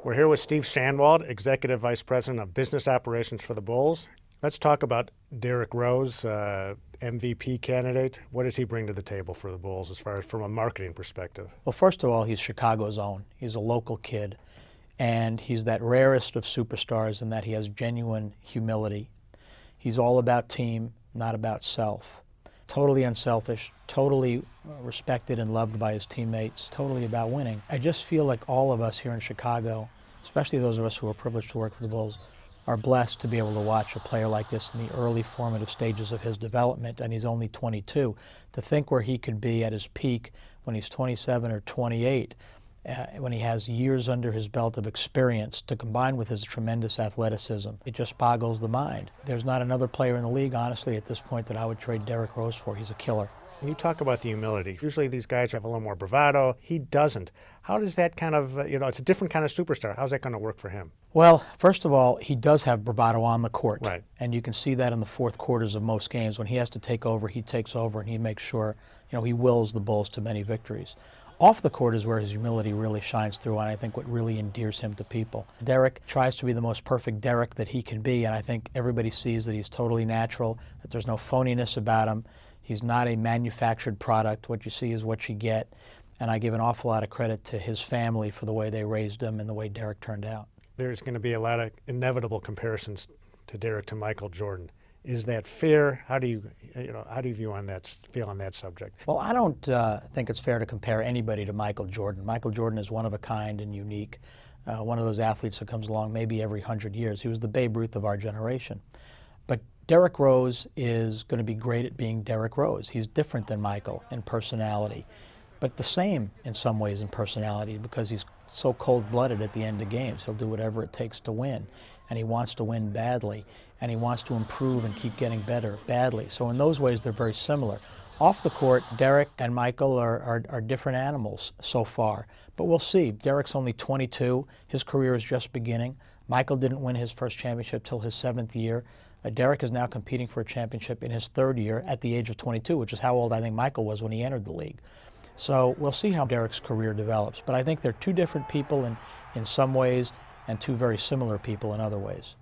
We're here with Steve Shanwald, Executive Vice President of Business Operations for the Bulls. Let's talk about Derrick Rose, MVP candidate. What does he bring to the table for the Bulls as far as from a marketing perspective? Well, first of all, he's Chicago's own. He's a local kid, and he's that rarest of superstars in that he has genuine humility. He's all about team, not about self. Totally unselfish, totally respected and loved by his teammates, totally about winning. I just feel like all of us here in Chicago, especially those of us who are privileged to work for the Bulls, are blessed to be able to watch a player like this in the early formative stages of his development, and he's only 22. To think where he could be at his peak when he's 27 or 28, when he has years under his belt of experience to combine with his tremendous athleticism, it just boggles the mind. There's not another player in the league, honestly, at this point that I would trade Derrick Rose for. He's a killer. You talk about the humility. Usually these guys have a little more bravado. He doesn't. How does that kind of, it's a different kind of superstar. How's that going to work for him? Well, first of all, he does have bravado on the court. Right. And you can see that in the fourth quarters of most games. When he has to take over, he takes over and he makes sure, he wills the Bulls to many victories. Off the court is where his humility really shines through, and I think what really endears him to people. Derrick tries to be the most perfect Derrick that he can be, and I think everybody sees that he's totally natural, that there's no phoniness about him. He's not a manufactured product. What you see is what you get, and I give an awful lot of credit to his family for the way they raised him and the way Derrick turned out. There's going to be a lot of inevitable comparisons to Derrick to Michael Jordan. Is that fair? How do you feel on that subject? Well, I don't think it's fair to compare anybody to Michael Jordan. Michael Jordan is one of a kind and unique, one of those athletes that comes along maybe every 100 years. He was the Babe Ruth of our generation. But Derrick Rose is going to be great at being Derrick Rose. He's different than Michael in personality, but the same in some ways in personality because he's so cold-blooded at the end of games. He'll do whatever it takes to win, and he wants to win badly, and he wants to improve and keep getting better badly. So in those ways, they're very similar. Off the court, Derrick and Michael are different animals so far, but we'll see. Derrick's only 22. His career is just beginning. Michael didn't win his first championship till his 7th year. Derrick is now competing for a championship in his 3rd year at the age of 22, which is how old I think Michael was when he entered the league. So we'll see how Derrick's career develops. But I think they're two different people in some ways and two very similar people in other ways.